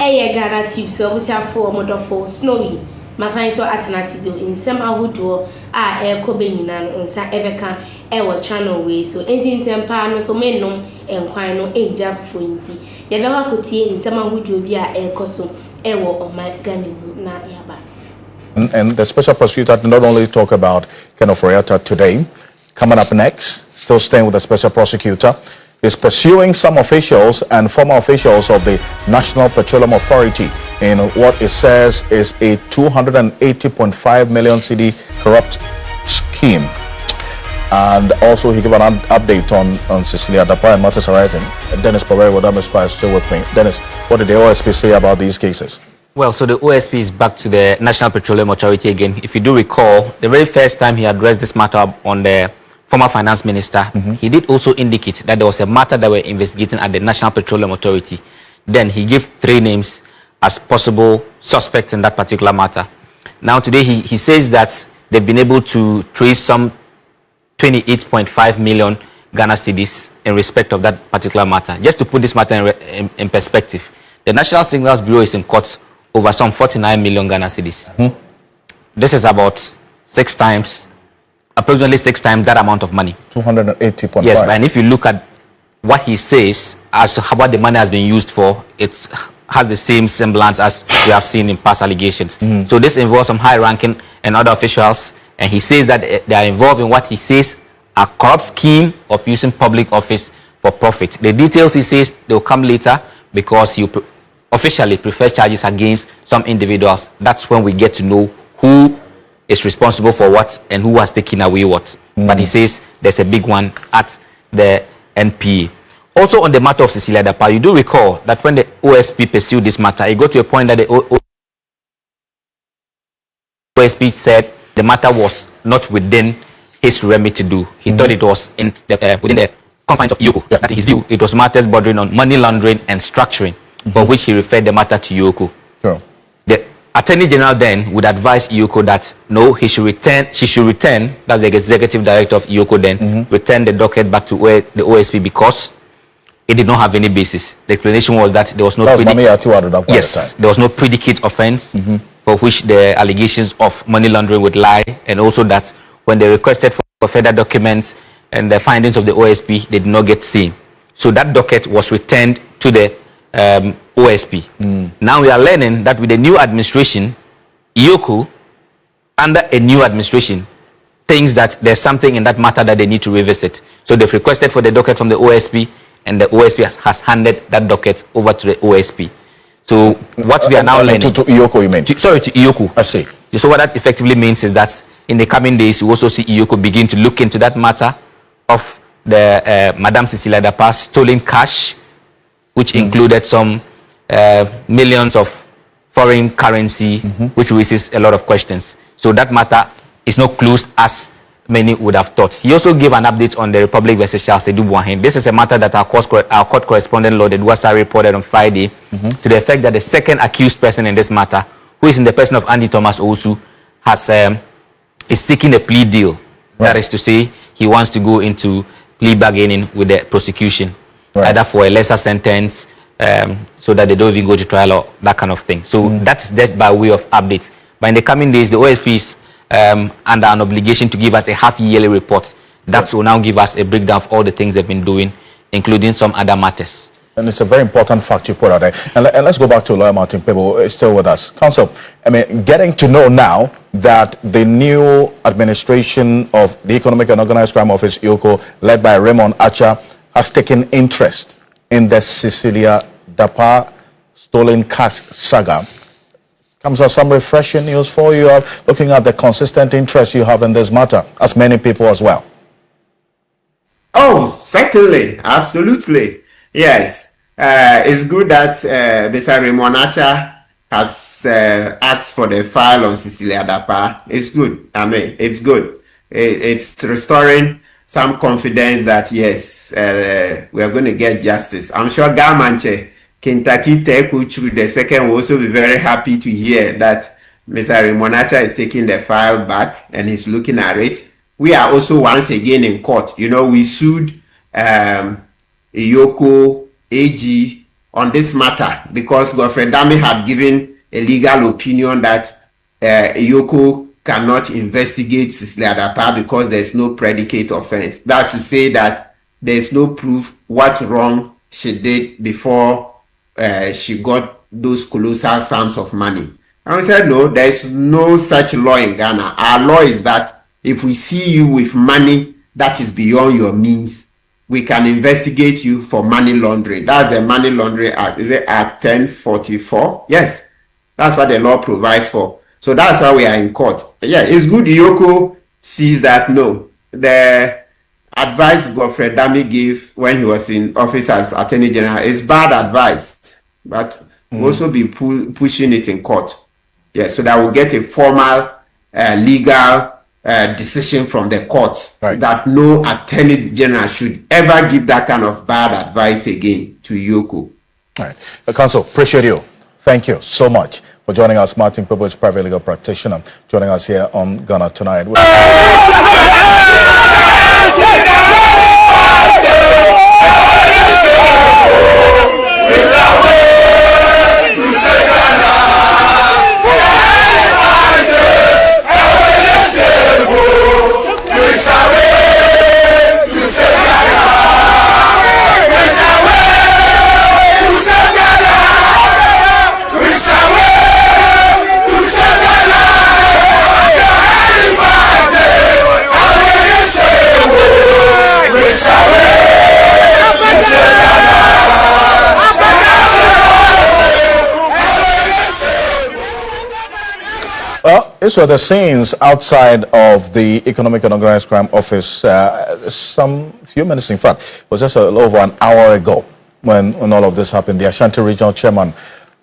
Ghanatube so we have for model snowy. Masan so atena sibio nsem ahodo a ekobe nyina no nsa ebeka ewo channel we so enti ntempa no so mennom enkwan no enja fofo nti ye be hakotie nsem ahodo bi a ekoso ewo omaganimu na yaba. And the special prosecutor did not only talk about Kenneth Royata today. Coming up next, still staying with the special prosecutor, is pursuing some officials and former officials of the National Petroleum Authority in what it says is a 280.5 million cedi corrupt scheme. And also he gave an update on Sicilia Dapaah and matters arising. Dennis Paweri with us is still with me. Dennis, what did the OSP say about these cases? Well, so the OSP is back to the National Petroleum Authority again. If you do recall, the very first time he addressed this matter on the former finance minister, he did also indicate that there was a matter that we're investigating at the National Petroleum Authority. Then he gave 3 names as possible suspects in that particular matter. Now today he says that they've been able to trace some 28.5 million Ghana cedis in respect of that particular matter. Just to put this matter in perspective, the National Signals Bureau is in court over some 49 million Ghana cedis. This is about 6 times, approximately 6 times that amount of money. 280.5. Yes, and if you look at what he says as to what the money has been used for, it has the same semblance as we have seen in past allegations. So this involves some high-ranking and other officials, and he says that they are involved in what he says a corrupt scheme of using public office for profit. The details he says they will come later because he officially prefers charges against some individuals. That's when we get to know who is responsible for what and who has taken away what. But he says there's a big one at the NPA. Also on the matter of Sicilia Dapaah, you do recall that when the OSP pursued this matter, it got to a point that the OSP said the matter was not within his remit to do. He thought it was in the, within the confines of IOCO. That in his view, it was matters bordering on money laundering and structuring, for which he referred the matter to IOCO. Sure. The Attorney General then would advise IOCO that no, she should return, that's the executive director of IOCO then, return the docket back to the OSP because it did not have any basis. The explanation was that there was no there was no predicate offense for which the allegations of money laundering would lie, and also that when they requested for further documents and the findings of the OSP, they did not get seen. So that docket was returned to the OSP. Now we are learning that with the new administration, IOCO, under a new administration, thinks that there's something in that matter that they need to revisit. So they've requested for the docket from the OSP, and the OSP has handed that docket over to the OSP. So what we are now learning... To IOCO, you mean? To IOCO. I see. So what that effectively means is that in the coming days, you also see IOCO begin to look into that matter of the Madam Sicilia Dapaah stolen cash, which included some millions of foreign currency, which raises a lot of questions. So that matter is not closed as many would have thought. He also gave an update on the Republic versus Charles Edubuahin. This is a matter that our court correspondent, Lord Edwasa, reported on Friday to the effect that the second accused person in this matter, who is in the person of Andy Thomas Osu, has is seeking a plea deal. That is to say, he wants to go into plea bargaining with the prosecution, either for a lesser sentence, so that they don't even go to trial or that kind of thing. So that's that by way of updates. But in the coming days, the OSP is under an obligation to give us a half-yearly report. That will now give us a breakdown of all the things they've been doing, including some other matters. And it's a very important fact you put out there. And let's go back to Lawyer Martin Pebo, still with us. Counsel, I mean, getting to know now that the new administration of the Economic and Organized Crime Office, IOCO, led by Raymond Archer, has taken interest in the Sicilia Dapaah stolen cash saga. Comes as some refreshing news for you, looking at the consistent interest you have in this matter, as many people as well. Oh, certainly, absolutely. Yes, it's good that Mr. Raymond Archer has asked for the file on Sicilia Dapaah. It's good. I mean, it's good. It's restoring some confidence that, yes, we are going to get justice. I'm sure Gamanche, Kentucky Tech, the second, will also be very happy to hear that Mr. Raymond Archer is taking the file back and he's looking at it. We are also once again in court. You know, we sued IOCO, AG, on this matter because Godfrey Dame had given a legal opinion that Yoko cannot investigate Sicilia Dapaah because there's no predicate offense. That's to say that there's no proof what wrong she did before she got those colossal sums of money. And we said, no, there's no such law in Ghana. Our law is that if we see you with money that is beyond your means, we can investigate you for money laundering. That's the Money Laundering Act. Is it Act 1044? Yes, that's what the law provides for. So that's why we are in court. Yeah, it's good Yoko sees that, no, the advice Godfrey Dame gave when he was in office as Attorney General is bad advice, but we'll also be pushing it in court. Yeah, so that we'll get a formal legal decision from the courts that no Attorney General should ever give that kind of bad advice again to Yoko. All right. Counsel, appreciate you. Thank you so much for joining us. Martin Popo is private legal practitioner joining us here on Ghana Tonight. Well, these were the scenes outside of the Economic and Organized Crime Office some few minutes, in fact. It was just a little over an hour ago when all of this happened. The Ashanti Regional Chairman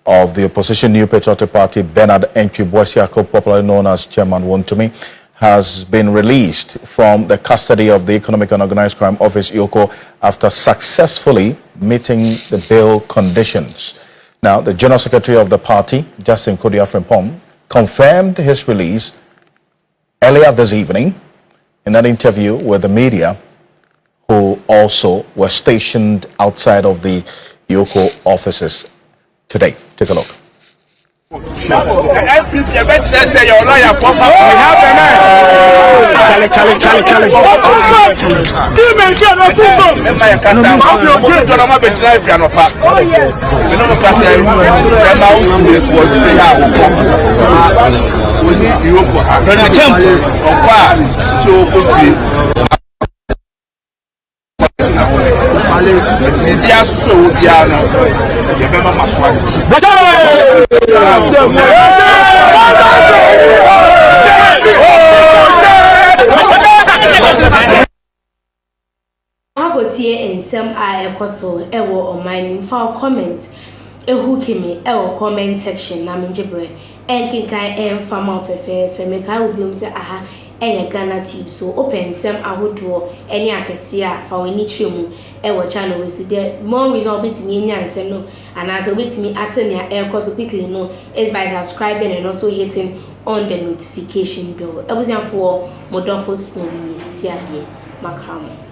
of the opposition New Patriotic Party, Bernard Entwi-Boasiako, popularly known as Chairman Wontumi, has been released from the custody of the Economic and Organized Crime Office, EOCO, after successfully meeting the bail conditions. Now, the General Secretary of the party, Justin Kodia-Frimpong, confirmed his release earlier this evening in an interview with the media, who also were stationed outside of the EOCO offices today. Take a look. Agotie ensem a ekoso ewo online fa comment ehukimi ewo comment section na menjebre enkinkan enfama ofefe meka obiom se aha eye Ghanatube so open sem ahodo eni akese a fa wani twemu ewo channel we so there more reason obetimi enya nsem no anaso obetimi atenia ekoso quickly no is by subscribing and also hitting on the notification bell. Ebusian for modofo snow ni Sicilia Dapaah makramo.